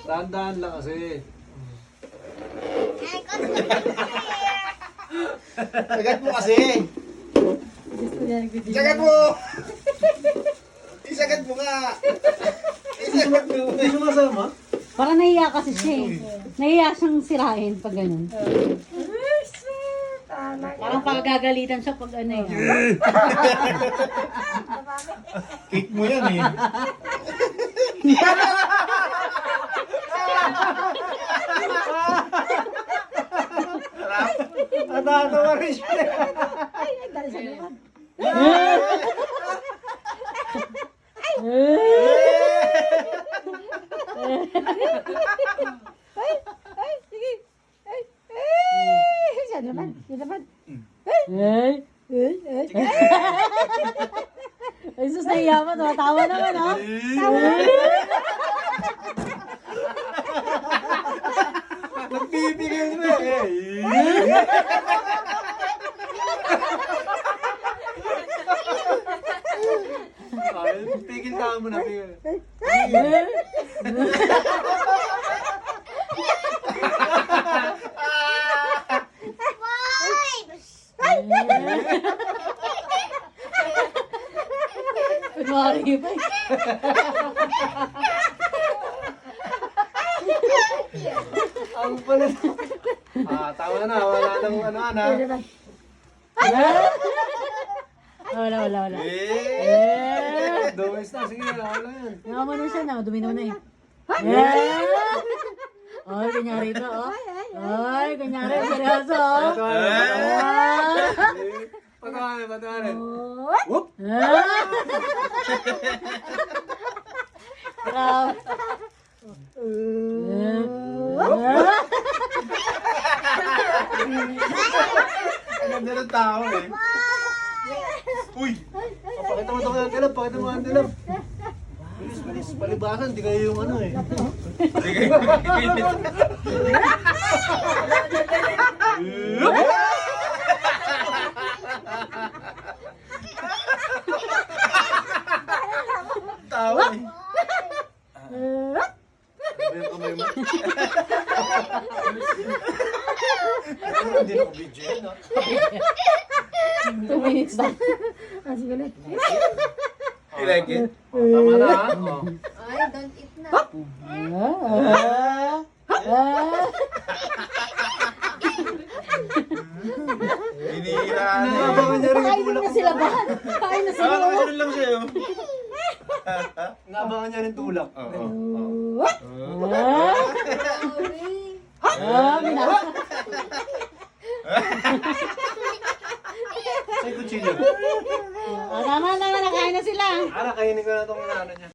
Dahan-dahan lang kasi. Sagat mo kasi. Gusto niya nag-video. Sagat mo! Isagat mo nga. Isagat mo. Hindi sumasama? Parang nahiya kasi siya eh. Nahiya siyang sirain pag ganun. Parang pagagalitan siya pag ano eh. Cake mo yan eh. Natatawa rin siya. Ay, dali siya naman. Ay, sige. Ay, siya naman. Siya naman. Ay, ay, sus, nahiya mo. Tumatawa naman, oh. Tawa naman. Nagbibigay mo eh. Ay, pigil tayo mo na, pigil. Kunwari ba eh. Ang pala. Tama na. Wala nang ano, ana. Wala. Dumis na. Sige, wala yan. Nakama na siya na. Dumi naman na eh. Ay, kunyari ito, oh. Ay, kunyari. Seryoso, oh. Patawarin. Whoop! Grabe. Ang ganda ng tao eh. Uy! Pakita mo ito ang dilap. Pakita mo ang dilap. Bilis. Palibasan. Di kayo yung ano eh. Tao eh. May kamay mo. Hindi na ko video yan ah. 2 minutes na. Ah, sige na. You like it? Tama na ha. Oh. Ay, don't eat na. Binira na eh. Naabangan niya rin yung Kain tulak. na sila ba? Kain na sila. Ah, ganun lang sa'yo. Naabangan niya rin tulak. Oo. Binasa. Sa'yo kutsilyo. Tama, nakain na sila. Ara, kainin ko na itong ano niya.